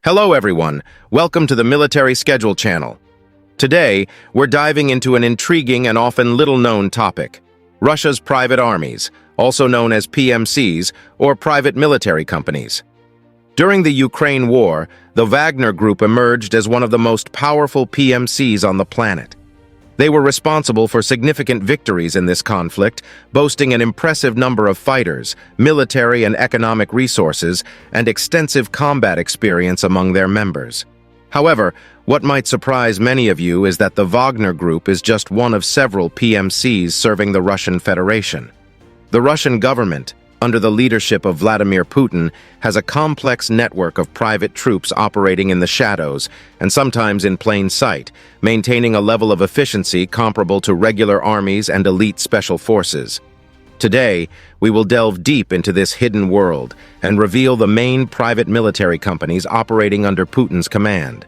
Hello everyone, welcome to the Military Schedule channel. Today, we're diving into an intriguing and often little-known topic, Russia's private armies, also known as PMCs, or private military companies. During the Ukraine war, the Wagner group emerged as one of the most powerful PMCs on the planet. They were responsible for significant victories in this conflict, boasting an impressive number of fighters, military and economic resources, and extensive combat experience among their members. However, what might surprise many of you is that the Wagner group is just one of several PMCs serving the Russian Federation. The Russian government, under the leadership of Vladimir Putin, has a complex network of private troops operating in the shadows and sometimes in plain sight, maintaining a level of efficiency comparable to regular armies and elite special forces. Today, we will delve deep into this hidden world and reveal the main private military companies operating under Putin's command.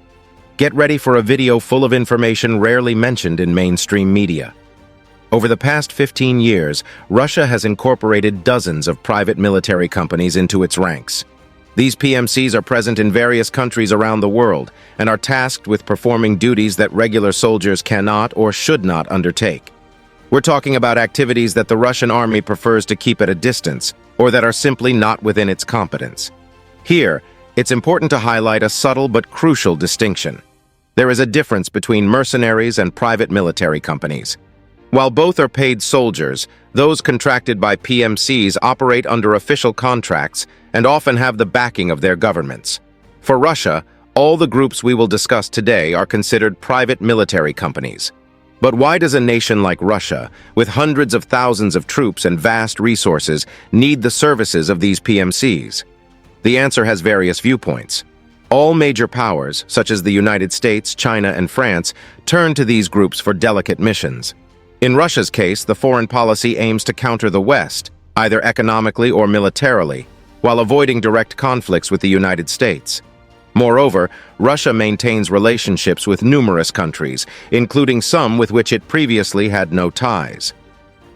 Get ready for a video full of information rarely mentioned in mainstream media. Over the past 15 years, Russia has incorporated dozens of private military companies into its ranks. These PMCs are present in various countries around the world and are tasked with performing duties that regular soldiers cannot or should not undertake. We're talking about activities that the Russian army prefers to keep at a distance or that are simply not within its competence. Here, it's important to highlight a subtle but crucial distinction. There is a difference between mercenaries and private military companies. While both are paid soldiers, those contracted by PMCs operate under official contracts and often have the backing of their governments. For Russia, all the groups we will discuss today are considered private military companies. But why does a nation like Russia, with hundreds of thousands of troops and vast resources, need the services of these PMCs? The answer has various viewpoints. All major powers, such as the United States, China, and France, turn to these groups for delicate missions. In Russia's case, the foreign policy aims to counter the West, either economically or militarily, while avoiding direct conflicts with the United States. Moreover, Russia maintains relationships with numerous countries, including some with which it previously had no ties.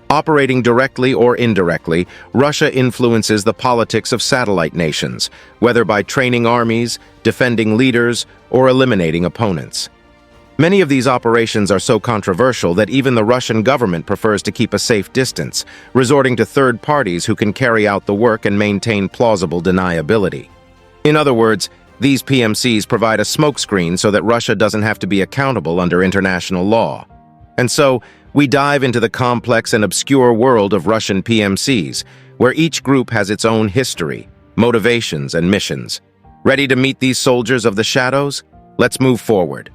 Operating directly or indirectly, Russia influences the politics of satellite nations, whether by training armies, defending leaders, or eliminating opponents. Many of these operations are so controversial that even the Russian government prefers to keep a safe distance, resorting to third parties who can carry out the work and maintain plausible deniability. In other words, these PMCs provide a smokescreen so that Russia doesn't have to be accountable under international law. And so, we dive into the complex and obscure world of Russian PMCs, where each group has its own history, motivations, and missions. Ready to meet these soldiers of the shadows? Let's move forward.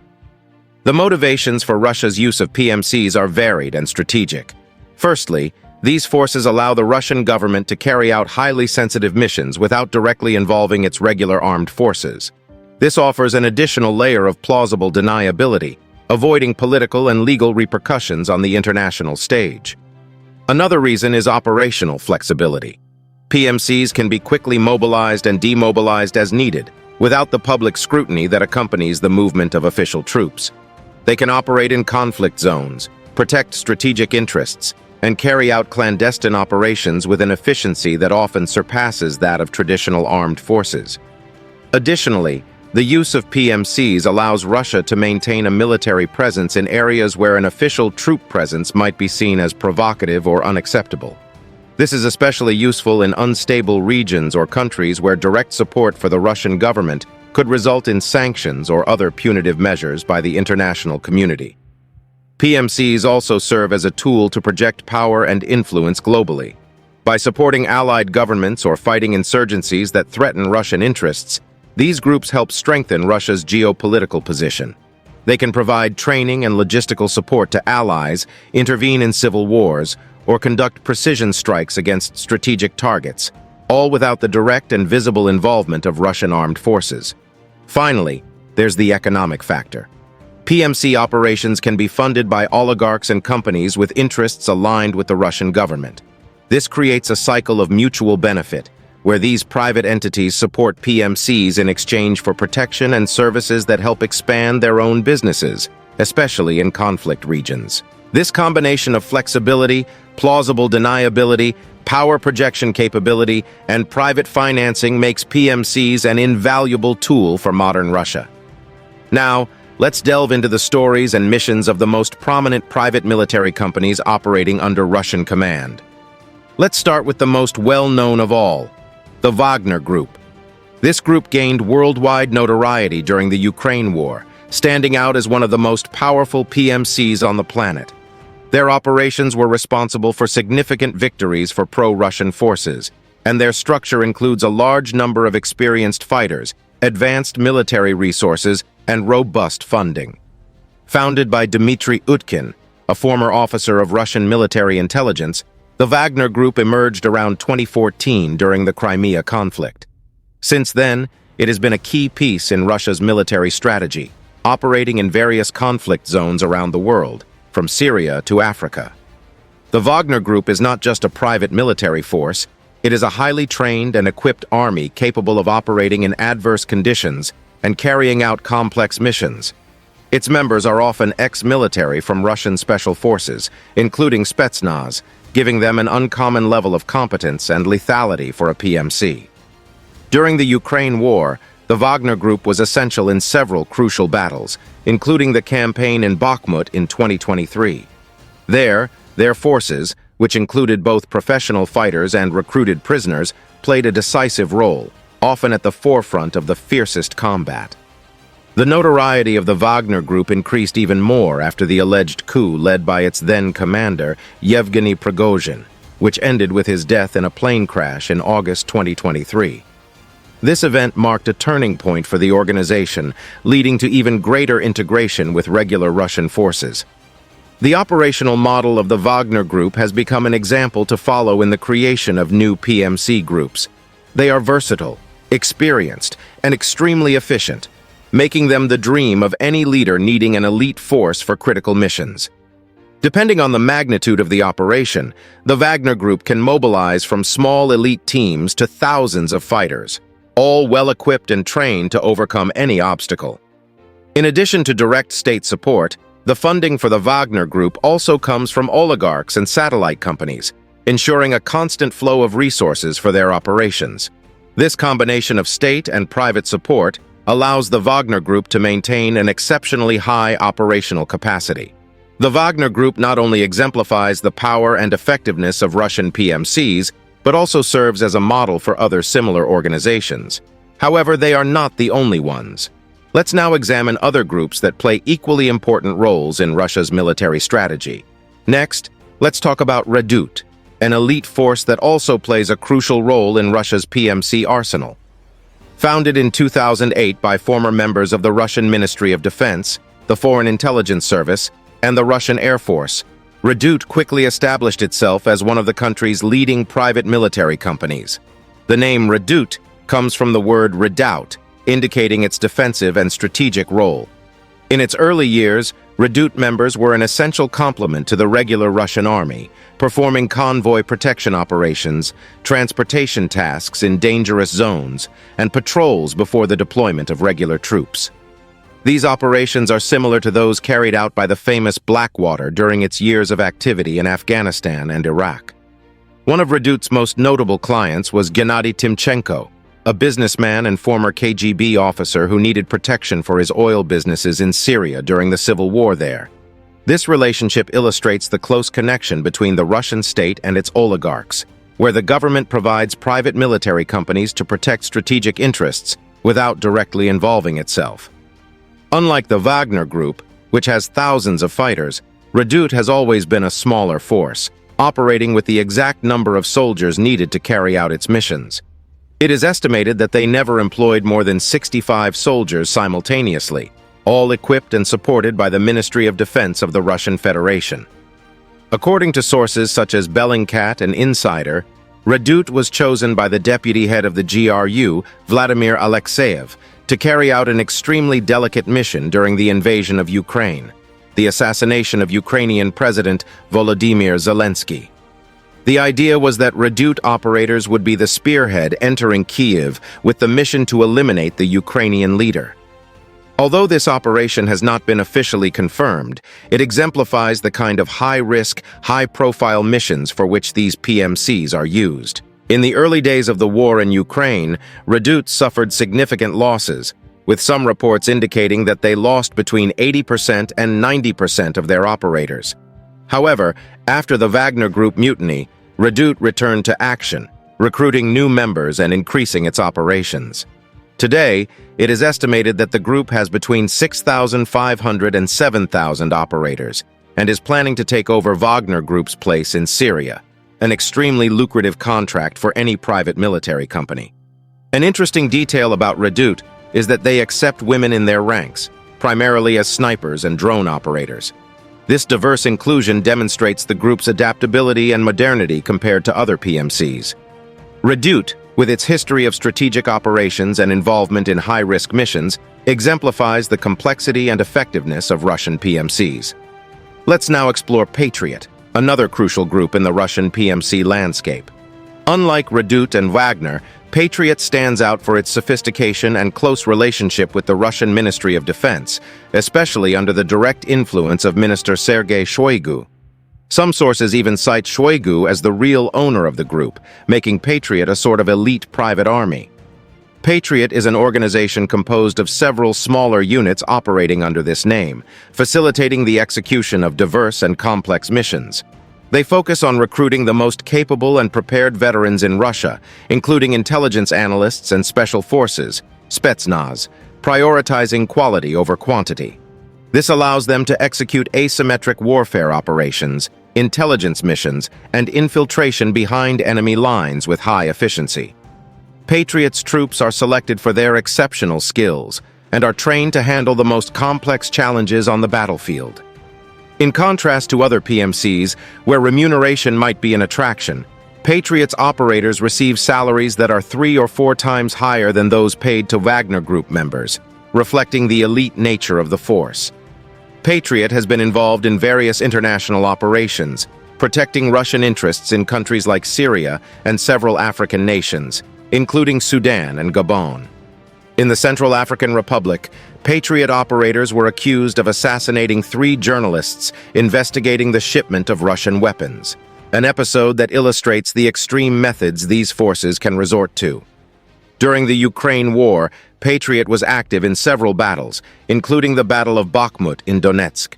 The motivations for Russia's use of PMCs are varied and strategic. Firstly, these forces allow the Russian government to carry out highly sensitive missions without directly involving its regular armed forces. This offers an additional layer of plausible deniability, avoiding political and legal repercussions on the international stage. Another reason is operational flexibility. PMCs can be quickly mobilized and demobilized as needed, without the public scrutiny that accompanies the movement of official troops. They can operate in conflict zones, protect strategic interests, and carry out clandestine operations with an efficiency that often surpasses that of traditional armed forces. Additionally, the use of PMCs allows Russia to maintain a military presence in areas where an official troop presence might be seen as provocative or unacceptable. This is especially useful in unstable regions or countries where direct support for the Russian government could result in sanctions or other punitive measures by the international community. PMCs also serve as a tool to project power and influence globally. By supporting allied governments or fighting insurgencies that threaten Russian interests, these groups help strengthen Russia's geopolitical position. They can provide training and logistical support to allies, intervene in civil wars, or conduct precision strikes against strategic targets, all without the direct and visible involvement of Russian armed forces. Finally, there's the economic factor. PMC operations can be funded by oligarchs and companies with interests aligned with the Russian government. This creates a cycle of mutual benefit, where these private entities support PMCs in exchange for protection and services that help expand their own businesses, especially in conflict regions. This combination of flexibility, plausible deniability, power projection capability, and private financing makes PMCs an invaluable tool for modern Russia. Now, let's delve into the stories and missions of the most prominent private military companies operating under Russian command. Let's start with the most well-known of all, the Wagner Group. This group gained worldwide notoriety during the Ukraine War, standing out as one of the most powerful PMCs on the planet. Their operations were responsible for significant victories for pro-Russian forces, and their structure includes a large number of experienced fighters, advanced military resources, and robust funding. Founded by Dmitry Utkin, a former officer of Russian military intelligence, the Wagner Group emerged around 2014 during the Crimea conflict. Since then, it has been a key piece in Russia's military strategy, operating in various conflict zones around the world, from Syria to Africa. The Wagner Group is not just a private military force, it is a highly trained and equipped army capable of operating in adverse conditions and carrying out complex missions. Its members are often ex-military from Russian special forces, including Spetsnaz, giving them an uncommon level of competence and lethality for a PMC. During the Ukraine War, the Wagner Group was essential in several crucial battles, including the campaign in Bakhmut in 2023. There, their forces, which included both professional fighters and recruited prisoners, played a decisive role, often at the forefront of the fiercest combat. The notoriety of the Wagner Group increased even more after the alleged coup led by its then commander, Yevgeny Prigozhin, which ended with his death in a plane crash in August 2023. This event marked a turning point for the organization, leading to even greater integration with regular Russian forces. The operational model of the Wagner Group has become an example to follow in the creation of new PMC groups. They are versatile, experienced, and extremely efficient, making them the dream of any leader needing an elite force for critical missions. Depending on the magnitude of the operation, the Wagner Group can mobilize from small elite teams to thousands of fighters, all well-equipped and trained to overcome any obstacle. In addition to direct state support, the funding for the Wagner Group also comes from oligarchs and satellite companies, ensuring a constant flow of resources for their operations. This combination of state and private support allows the Wagner Group to maintain an exceptionally high operational capacity. The Wagner Group not only exemplifies the power and effectiveness of Russian PMCs, but also serves as a model for other similar organizations. However, they are not the only ones. Let's now examine other groups that play equally important roles in Russia's military strategy. Next, let's talk about Redut, an elite force that also plays a crucial role in Russia's PMC arsenal. Founded in 2008 by former members of the Russian Ministry of Defense, the Foreign Intelligence Service, and the Russian Air Force, Redut quickly established itself as one of the country's leading private military companies. The name Redut comes from the word redoubt, indicating its defensive and strategic role. In its early years, Redut members were an essential complement to the regular Russian army, performing convoy protection operations, transportation tasks in dangerous zones, and patrols before the deployment of regular troops. These operations are similar to those carried out by the famous Blackwater during its years of activity in Afghanistan and Iraq. One of Redut's most notable clients was Gennady Timchenko, a businessman and former KGB officer who needed protection for his oil businesses in Syria during the civil war there. This relationship illustrates the close connection between the Russian state and its oligarchs, where the government provides private military companies to protect strategic interests without directly involving itself. Unlike the Wagner Group, which has thousands of fighters, Redut has always been a smaller force, operating with the exact number of soldiers needed to carry out its missions. It is estimated that they never employed more than 65 soldiers simultaneously, all equipped and supported by the Ministry of Defense of the Russian Federation. According to sources such as Bellingcat and Insider, Redut was chosen by the deputy head of the GRU, Vladimir Alexeyev, to carry out an extremely delicate mission during the invasion of Ukraine, the assassination of Ukrainian President Volodymyr Zelensky. The idea was that Redut operators would be the spearhead entering Kyiv with the mission to eliminate the Ukrainian leader. Although this operation has not been officially confirmed, it exemplifies the kind of high-risk, high-profile missions for which these PMCs are used. In the early days of the war in Ukraine, Redut suffered significant losses, with some reports indicating that they lost between 80% and 90% of their operators. However, after the Wagner Group mutiny, Redut returned to action, recruiting new members and increasing its operations. Today, it is estimated that the group has between 6,500 and 7,000 operators and is planning to take over Wagner Group's place in Syria, an extremely lucrative contract for any private military company. An interesting detail about Redut is that they accept women in their ranks, primarily as snipers and drone operators. This diverse inclusion demonstrates the group's adaptability and modernity compared to other PMCs. Redut, with its history of strategic operations and involvement in high-risk missions, exemplifies the complexity and effectiveness of Russian PMCs. Let's now explore Patriot, another crucial group in the Russian PMC landscape. Unlike Redut and Wagner, Patriot stands out for its sophistication and close relationship with the Russian Ministry of Defense, especially under the direct influence of Minister Sergei Shoigu. Some sources even cite Shoigu as the real owner of the group, making Patriot a sort of elite private army. Patriot is an organization composed of several smaller units operating under this name, facilitating the execution of diverse and complex missions. They focus on recruiting the most capable and prepared veterans in Russia, including intelligence analysts and special forces, Spetsnaz, prioritizing quality over quantity. This allows them to execute asymmetric warfare operations, intelligence missions, and infiltration behind enemy lines with high efficiency. Patriot's troops are selected for their exceptional skills and are trained to handle the most complex challenges on the battlefield. In contrast to other PMCs, where remuneration might be an attraction, Patriot's operators receive salaries that are 3 or 4 times higher than those paid to Wagner Group members, reflecting the elite nature of the force. Patriot has been involved in various international operations, protecting Russian interests in countries like Syria and several African nations, including Sudan and Gabon. In the Central African Republic, Patriot operators were accused of assassinating 3 journalists investigating the shipment of Russian weapons, an episode that illustrates the extreme methods these forces can resort to. During the Ukraine war, Patriot was active in several battles, including the Battle of Bakhmut in Donetsk.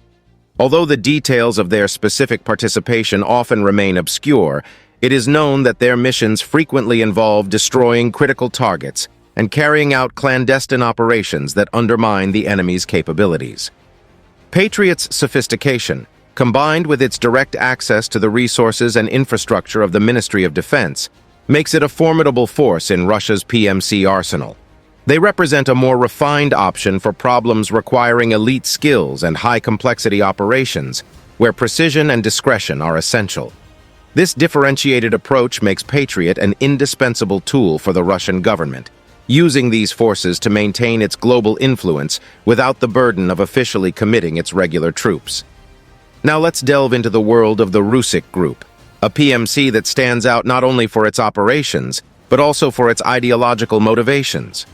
Although the details of their specific participation often remain obscure, it is known that their missions frequently involve destroying critical targets and carrying out clandestine operations that undermine the enemy's capabilities. Patriot's sophistication, combined with its direct access to the resources and infrastructure of the Ministry of Defense, makes it a formidable force in Russia's PMC arsenal. They represent a more refined option for problems requiring elite skills and high-complexity operations, where precision and discretion are essential. This differentiated approach makes Patriot an indispensable tool for the Russian government, using these forces to maintain its global influence without the burden of officially committing its regular troops. Now let's delve into the world of the Rusk Group, a PMC that stands out not only for its operations, but also for its ideological motivations.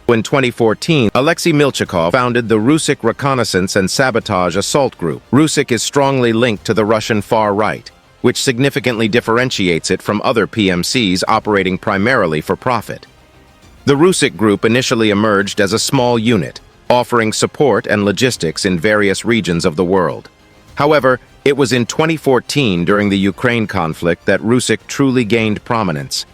In 2014, Alexei Milchikov founded the Rusk Reconnaissance and Sabotage Assault Group. Rusk is strongly linked to the Russian far right, which significantly differentiates it from other PMCs operating primarily for profit. The Rusk Group initially emerged as a small unit, offering support and logistics in various regions of the world. However, it was in 2014 during the Ukraine conflict that Rusk truly gained prominence.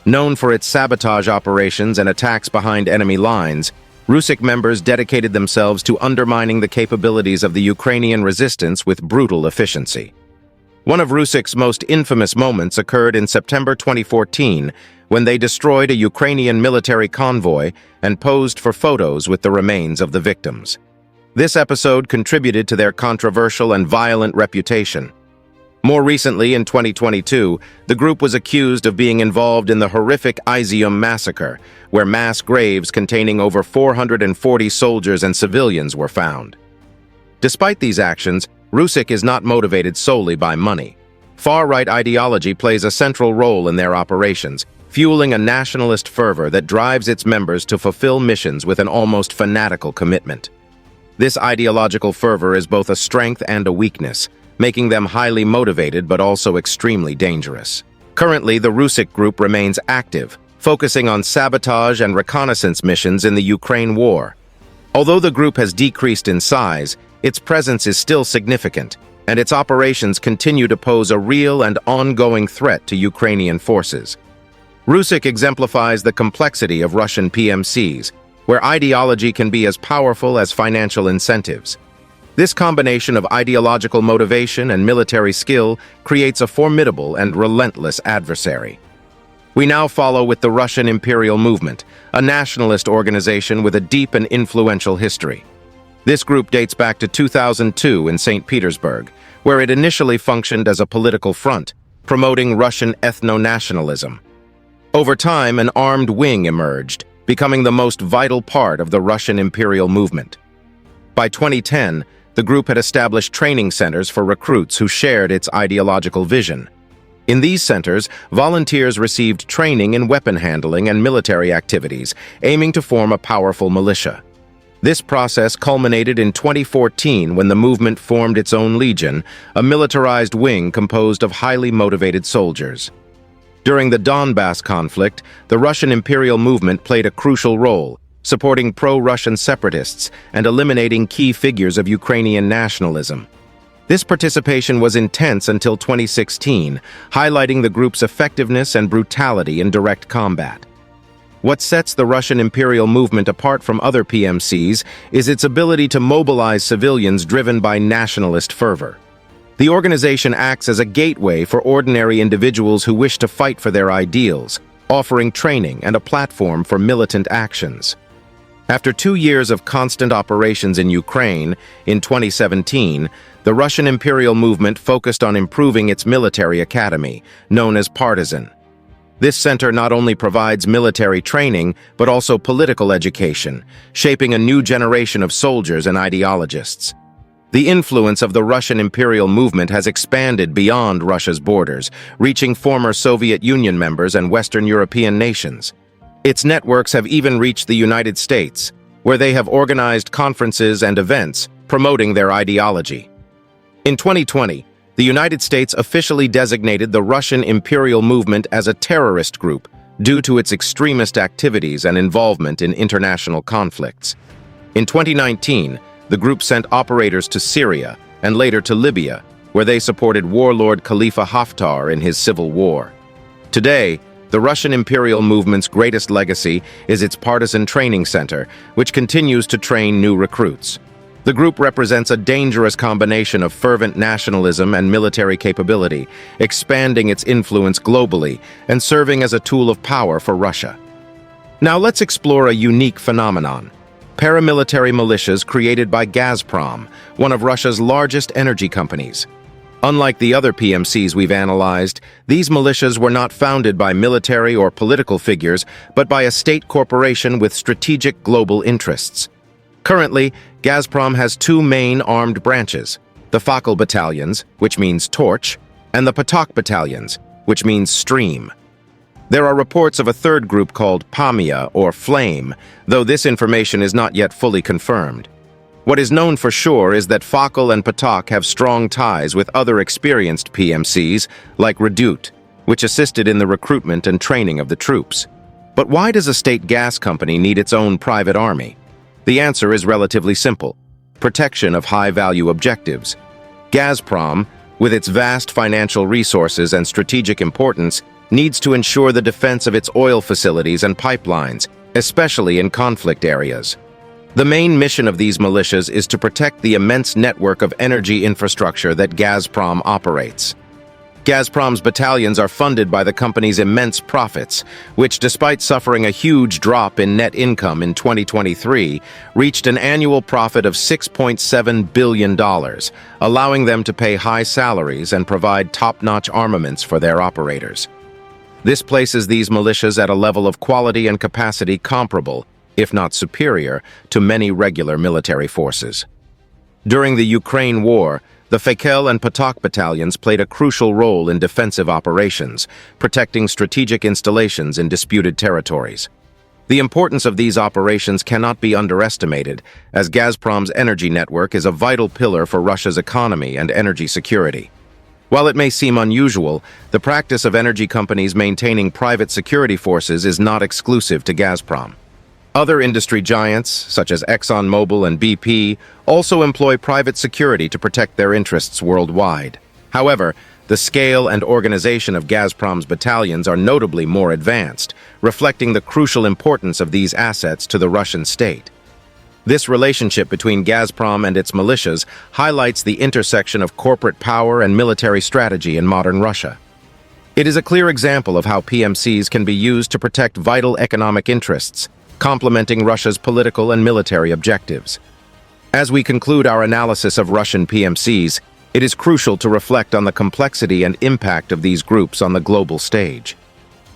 Known for its sabotage operations and attacks behind enemy lines, Rusk members dedicated themselves to undermining the capabilities of the Ukrainian resistance with brutal efficiency. One of Rusk's most infamous moments occurred in September 2014 when they destroyed a Ukrainian military convoy and posed for photos with the remains of the victims. This episode contributed to their controversial and violent reputation. More recently, in 2022, the group was accused of being involved in the horrific Izium massacre, where mass graves containing over 440 soldiers and civilians were found. Despite these actions, Rusk is not motivated solely by money. Far-right ideology plays a central role in their operations, fueling a nationalist fervor that drives its members to fulfill missions with an almost fanatical commitment. This ideological fervor is both a strength and a weakness, making them highly motivated but also extremely dangerous. Currently, the Rusk group remains active, focusing on sabotage and reconnaissance missions in the Ukraine war. Although the group has decreased in size, its presence is still significant, and its operations continue to pose a real and ongoing threat to Ukrainian forces. Rusk exemplifies the complexity of Russian PMCs, where ideology can be as powerful as financial incentives. This combination of ideological motivation and military skill creates a formidable and relentless adversary. We now follow with the Russian Imperial movement, a nationalist organization with a deep and influential history. This group dates back to 2002 in St. Petersburg, where it initially functioned as a political front, promoting Russian ethno-nationalism. Over time, an armed wing emerged, becoming the most vital part of the Russian Imperial movement. By 2010, the group had established training centers for recruits who shared its ideological vision. In these centers, volunteers received training in weapon handling and military activities, aiming to form a powerful militia. This process culminated in 2014 when the movement formed its own legion, a militarized wing composed of highly motivated soldiers. During the Donbass conflict, the Russian Imperial movement played a crucial role, supporting pro-Russian separatists and eliminating key figures of Ukrainian nationalism. This participation was intense until 2016, highlighting the group's effectiveness and brutality in direct combat. What sets the Russian Imperial movement apart from other PMCs is its ability to mobilize civilians driven by nationalist fervor. The organization acts as a gateway for ordinary individuals who wish to fight for their ideals, offering training and a platform for militant actions. After 2 years of constant operations in Ukraine, in 2017, the Russian Imperial movement focused on improving its military academy, known as Partisan. This center not only provides military training, but also political education, shaping a new generation of soldiers and ideologists. The influence of the Russian Imperial movement has expanded beyond Russia's borders, reaching former Soviet Union members and Western European nations. Its networks have even reached the United States, where they have organized conferences and events promoting their ideology. In 2020, the United States officially designated the Russian Imperial movement as a terrorist group due to its extremist activities and involvement in international conflicts. In 2019, the group sent operators to Syria and later to Libya, where they supported warlord Khalifa Haftar in his civil war. Today, the Russian Imperial movement's greatest legacy is its partisan training center, which continues to train new recruits. The group represents a dangerous combination of fervent nationalism and military capability, expanding its influence globally and serving as a tool of power for Russia. Now let's explore a unique phenomenon: paramilitary militias created by Gazprom, one of Russia's largest energy companies. Unlike the other PMCs we've analyzed, these militias were not founded by military or political figures, but by a state corporation with strategic global interests. Currently, Gazprom has 2 main armed branches: the Fakkel battalions, which means torch, and the Patriot battalions, which means stream. There are reports of a third group called PMCs, or Flame, though this information is not yet fully confirmed. What is known for sure is that Fakkel and Patriot have strong ties with other experienced PMCs, like Redut, which assisted in the recruitment and training of the troops. But why does a state gas company need its own private army? The answer is relatively simple: protection of high-value objectives. Gazprom, with its vast financial resources and strategic importance, needs to ensure the defense of its oil facilities and pipelines, especially in conflict areas. The main mission of these militias is to protect the immense network of energy infrastructure that Gazprom operates. Gazprom's battalions are funded by the company's immense profits, which, despite suffering a huge drop in net income in 2023, reached an annual profit of $6.7 billion, allowing them to pay high salaries and provide top-notch armaments for their operators. This places these militias at a level of quality and capacity comparable, if not superior, to many regular military forces. During the Ukraine war, The Fakel and Patak battalions played a crucial role in defensive operations, protecting strategic installations in disputed territories. The importance of these operations cannot be underestimated, as Gazprom's energy network is a vital pillar for Russia's economy and energy security. While it may seem unusual, the practice of energy companies maintaining private security forces is not exclusive to Gazprom. Other industry giants, such as ExxonMobil and BP, also employ private security to protect their interests worldwide. However, the scale and organization of Gazprom's battalions are notably more advanced, reflecting the crucial importance of these assets to the Russian state. This relationship between Gazprom and its militias highlights the intersection of corporate power and military strategy in modern Russia. It is a clear example of how PMCs can be used to protect vital economic interests, complementing Russia's political and military objectives. As we conclude our analysis of Russian PMCs, it is crucial to reflect on the complexity and impact of these groups on the global stage.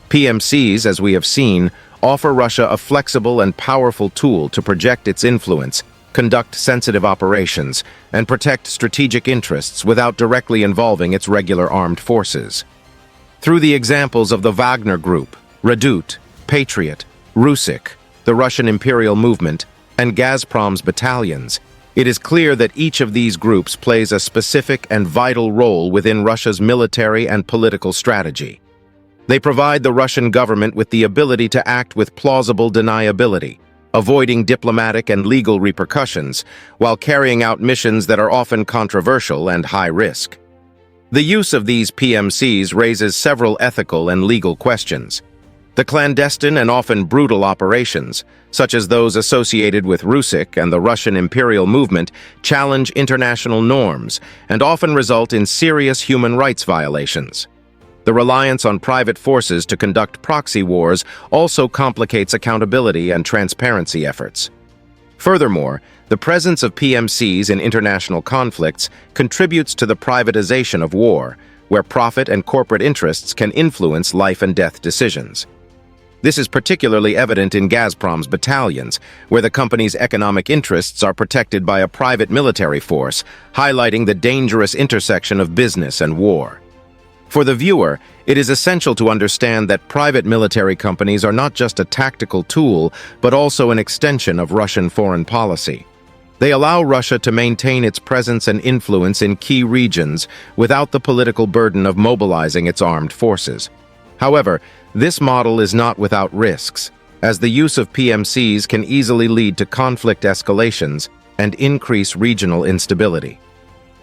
PMCs, as we have seen, offer Russia a flexible and powerful tool to project its influence, conduct sensitive operations, and protect strategic interests without directly involving its regular armed forces. Through the examples of the Wagner Group, Redut, Patriot, Rusk, the Russian Imperial movement, and Gazprom's battalions, it is clear that each of these groups plays a specific and vital role within Russia's military and political strategy. They provide the Russian government with the ability to act with plausible deniability, avoiding diplomatic and legal repercussions, while carrying out missions that are often controversial and high risk. The use of these PMCs raises several ethical and legal questions. The clandestine and often brutal operations, such as those associated with Rusk and the Russian Imperial movement, challenge international norms and often result in serious human rights violations. The reliance on private forces to conduct proxy wars also complicates accountability and transparency efforts. Furthermore, the presence of PMCs in international conflicts contributes to the privatization of war, where profit and corporate interests can influence life and death decisions. This is particularly evident in Gazprom's battalions, where the company's economic interests are protected by a private military force, highlighting the dangerous intersection of business and war. For the viewer, it is essential to understand that private military companies are not just a tactical tool, but also an extension of Russian foreign policy. They allow Russia to maintain its presence and influence in key regions without the political burden of mobilizing its armed forces. However, this model is not without risks, as the use of PMCs can easily lead to conflict escalations and increase regional instability.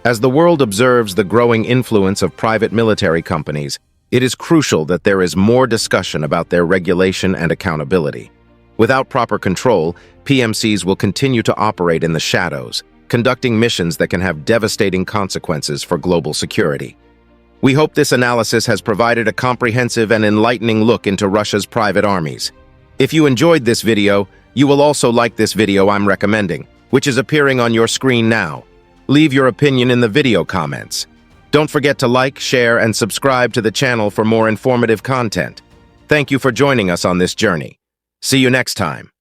As the world observes the growing influence of private military companies, it is crucial that there is more discussion about their regulation and accountability. Without proper control, PMCs will continue to operate in the shadows, conducting missions that can have devastating consequences for global security. We hope this analysis has provided a comprehensive and enlightening look into Russia's private armies. If you enjoyed this video, you will also like this video I'm recommending, which is appearing on your screen now. Leave your opinion in the video comments. Don't forget to like, share, and subscribe to the channel for more informative content. Thank you for joining us on this journey. See you next time.